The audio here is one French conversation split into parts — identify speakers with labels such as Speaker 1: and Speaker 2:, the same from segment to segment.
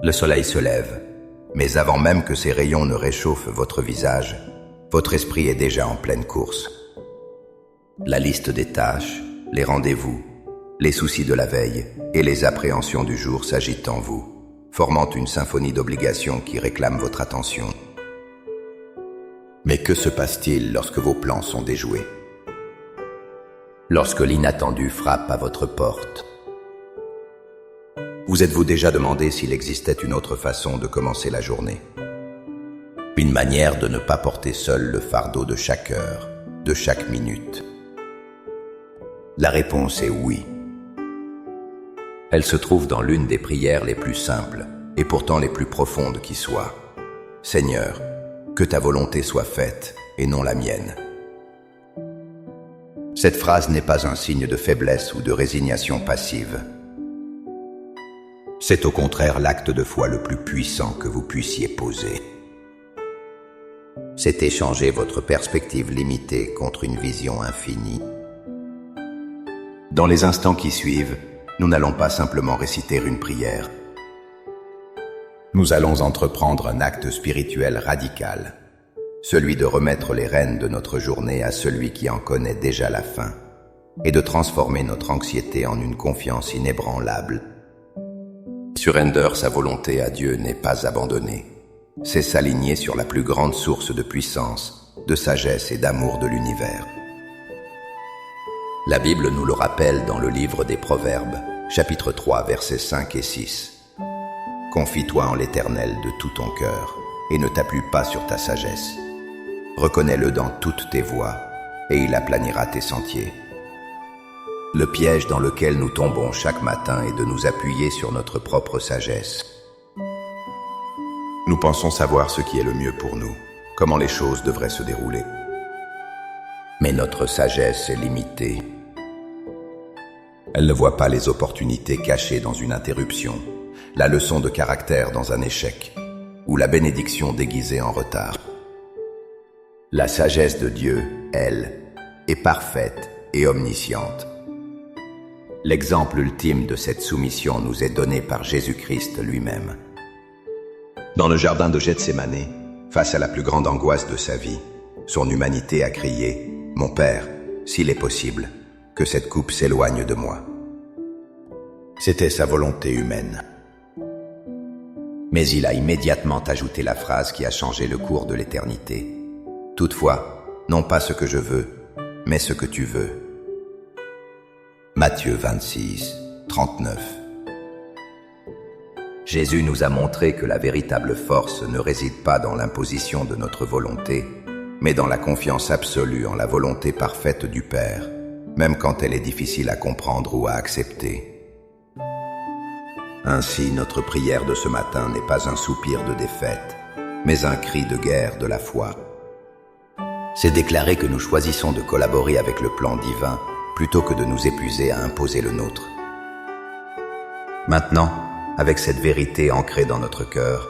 Speaker 1: Le soleil se lève, mais avant même que ses rayons ne réchauffent votre visage, votre esprit est déjà en pleine course. La liste des tâches, les rendez-vous, les soucis de la veille et les appréhensions du jour s'agitent en vous, formant une symphonie d'obligations qui réclame votre attention. Mais que se passe-t-il lorsque vos plans sont déjoués? Lorsque l'inattendu frappe à votre porte? Vous êtes-vous déjà demandé s'il existait une autre façon de commencer la journée? Une manière de ne pas porter seul le fardeau de chaque heure, de chaque minute? La réponse est oui. Elle se trouve dans l'une des prières les plus simples et pourtant les plus profondes qui soient. Seigneur, que ta volonté soit faite et non la mienne. Cette phrase n'est pas un signe de faiblesse ou de résignation passive. C'est au contraire l'acte de foi le plus puissant que vous puissiez poser. C'est échanger votre perspective limitée contre une vision infinie. Dans les instants qui suivent, nous n'allons pas simplement réciter une prière. Nous allons entreprendre un acte spirituel radical, celui de remettre les rênes de notre journée à celui qui en connaît déjà la fin, et de transformer notre anxiété en une confiance inébranlable. Surrender sa volonté à Dieu n'est pas abandonner. C'est s'aligner sur la plus grande source de puissance, de sagesse et d'amour de l'univers. La Bible nous le rappelle dans le livre des Proverbes, chapitre 3, versets 5 et 6. Confie-toi en l'Éternel de tout ton cœur, et ne t'appuie pas sur ta sagesse. Reconnais-le dans toutes tes voies, et il aplanira tes sentiers. Le piège dans lequel nous tombons chaque matin est de nous appuyer sur notre propre sagesse. Nous pensons savoir ce qui est le mieux pour nous, comment les choses devraient se dérouler. Mais notre sagesse est limitée. Elle ne voit pas les opportunités cachées dans une interruption, la leçon de caractère dans un échec, ou la bénédiction déguisée en retard. La sagesse de Dieu, elle, est parfaite et omnisciente. L'exemple ultime de cette soumission nous est donné par Jésus-Christ lui-même. Dans le jardin de Gethsémané, face à la plus grande angoisse de sa vie, son humanité a crié « Mon Père, s'il est possible, que cette coupe s'éloigne de moi. » C'était sa volonté humaine. Mais il a immédiatement ajouté la phrase qui a changé le cours de l'éternité. « Toutefois, non pas ce que je veux, mais ce que tu veux. » Matthieu 26, 39. Jésus nous a montré que la véritable force ne réside pas dans l'imposition de notre volonté, mais dans la confiance absolue en la volonté parfaite du Père, même quand elle est difficile à comprendre ou à accepter. Ainsi, notre prière de ce matin n'est pas un soupir de défaite, mais un cri de guerre de la foi. C'est déclarer que nous choisissons de collaborer avec le plan divin plutôt que de nous épuiser à imposer le nôtre. Maintenant, avec cette vérité ancrée dans notre cœur,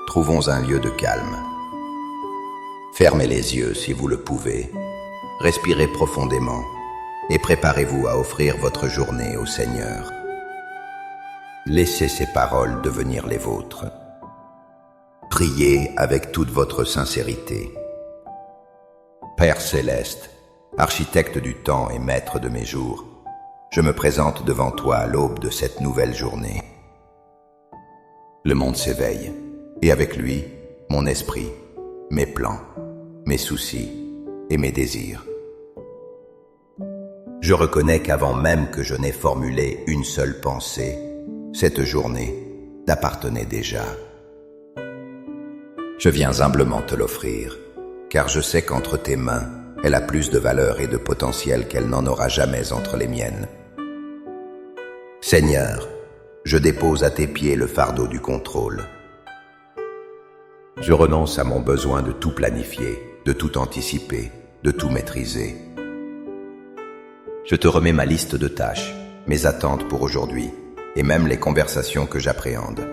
Speaker 1: trouvons un lieu de calme. Fermez les yeux si vous le pouvez, respirez profondément et préparez-vous à offrir votre journée au Seigneur. Laissez ces paroles devenir les vôtres. Priez avec toute votre sincérité. Père céleste, architecte du temps et maître de mes jours, je me présente devant toi à l'aube de cette nouvelle journée. Le monde s'éveille, et avec lui, mon esprit, mes plans, mes soucis et mes désirs. Je reconnais qu'avant même que je n'ai formulé une seule pensée, cette journée t'appartenait déjà. Je viens humblement te l'offrir, car je sais qu'entre tes mains, elle a plus de valeur et de potentiel qu'elle n'en aura jamais entre les miennes. Seigneur, je dépose à tes pieds le fardeau du contrôle. Je renonce à mon besoin de tout planifier, de tout anticiper, de tout maîtriser. Je te remets ma liste de tâches, mes attentes pour aujourd'hui, et même les conversations que j'appréhende.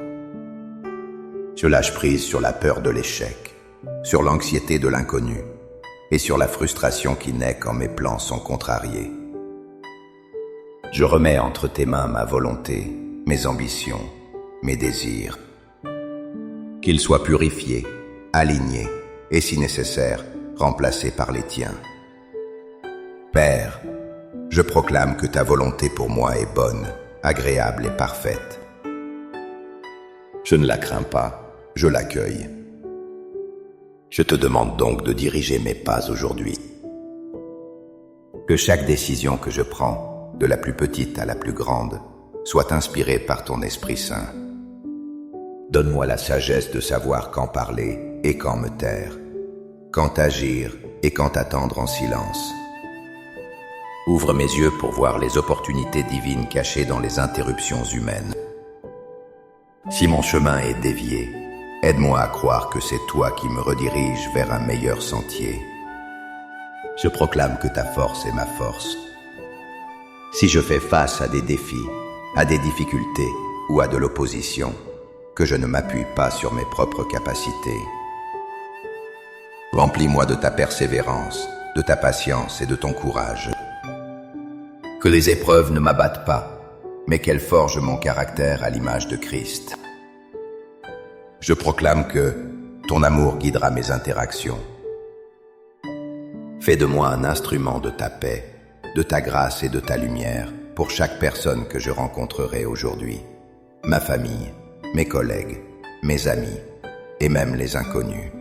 Speaker 1: Je lâche prise sur la peur de l'échec, sur l'anxiété de l'inconnu, et sur la frustration qui naît quand mes plans sont contrariés. Je remets entre tes mains ma volonté, mes ambitions, mes désirs. qu'ils soient purifiés, alignés et, si nécessaire, remplacés par les tiens. Père, je proclame que ta volonté pour moi est bonne, agréable et parfaite. Je ne la crains pas, je l'accueille. Je te demande donc de diriger mes pas aujourd'hui. Que chaque décision que je prends, de la plus petite à la plus grande, soit inspirée par ton Esprit Saint. Donne-moi la sagesse de savoir quand parler et quand me taire, quand agir et quand attendre en silence. Ouvre mes yeux pour voir les opportunités divines cachées dans les interruptions humaines. Si mon chemin est dévié, aide-moi à croire que c'est toi qui me rediriges vers un meilleur sentier. Je proclame que ta force est ma force. Si je fais face à des défis, à des difficultés ou à de l'opposition, que je ne m'appuie pas sur mes propres capacités. Remplis-moi de ta persévérance, de ta patience et de ton courage. Que les épreuves ne m'abattent pas, mais qu'elles forgent mon caractère à l'image de Christ. Je proclame que ton amour guidera mes interactions. Fais de moi un instrument de ta paix, de ta grâce et de ta lumière pour chaque personne que je rencontrerai aujourd'hui. Ma famille, mes collègues, mes amis et même les inconnus.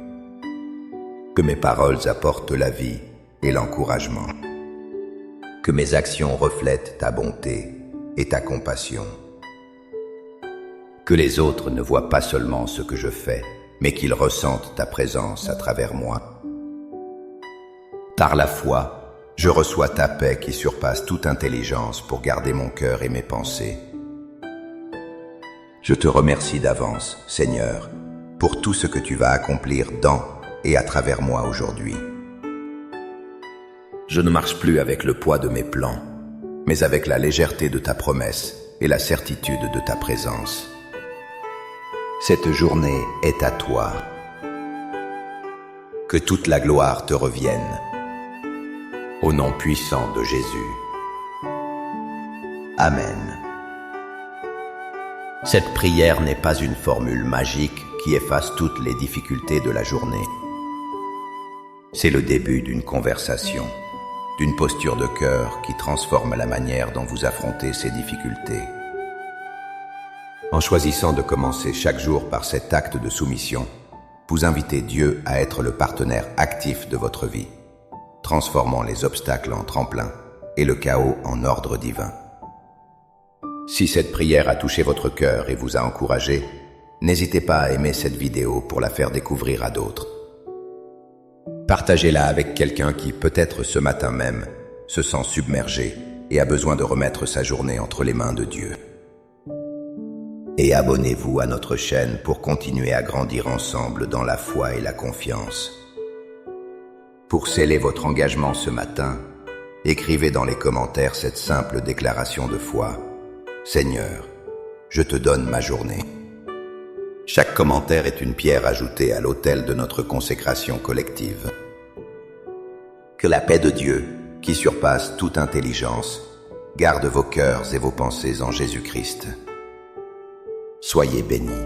Speaker 1: Que mes paroles apportent la vie et l'encouragement. Que mes actions reflètent ta bonté et ta compassion. Que les autres ne voient pas seulement ce que je fais, mais qu'ils ressentent ta présence à travers moi. Par la foi, je reçois ta paix qui surpasse toute intelligence pour garder mon cœur et mes pensées. Je te remercie d'avance, Seigneur, pour tout ce que tu vas accomplir dans et à travers moi aujourd'hui. Je ne marche plus avec le poids de mes plans, mais avec la légèreté de ta promesse et la certitude de ta présence. Cette journée est à toi. Que toute la gloire te revienne. Au nom puissant de Jésus. Amen. Cette prière n'est pas une formule magique qui efface toutes les difficultés de la journée. C'est le début d'une conversation, d'une posture de cœur qui transforme la manière dont vous affrontez ces difficultés. En choisissant de commencer chaque jour par cet acte de soumission, vous invitez Dieu à être le partenaire actif de votre vie, transformant les obstacles en tremplin et le chaos en ordre divin. Si cette prière a touché votre cœur et vous a encouragé, n'hésitez pas à aimer cette vidéo pour la faire découvrir à d'autres. Partagez-la avec quelqu'un qui, peut-être ce matin même, se sent submergé et a besoin de remettre sa journée entre les mains de Dieu. Et abonnez-vous à notre chaîne pour continuer à grandir ensemble dans la foi et la confiance. Pour sceller votre engagement ce matin, écrivez dans les commentaires cette simple déclaration de foi. Seigneur, je te donne ma journée. Chaque commentaire est une pierre ajoutée à l'autel de notre consécration collective. Que la paix de Dieu, qui surpasse toute intelligence, garde vos cœurs et vos pensées en Jésus-Christ. Soyez bénis.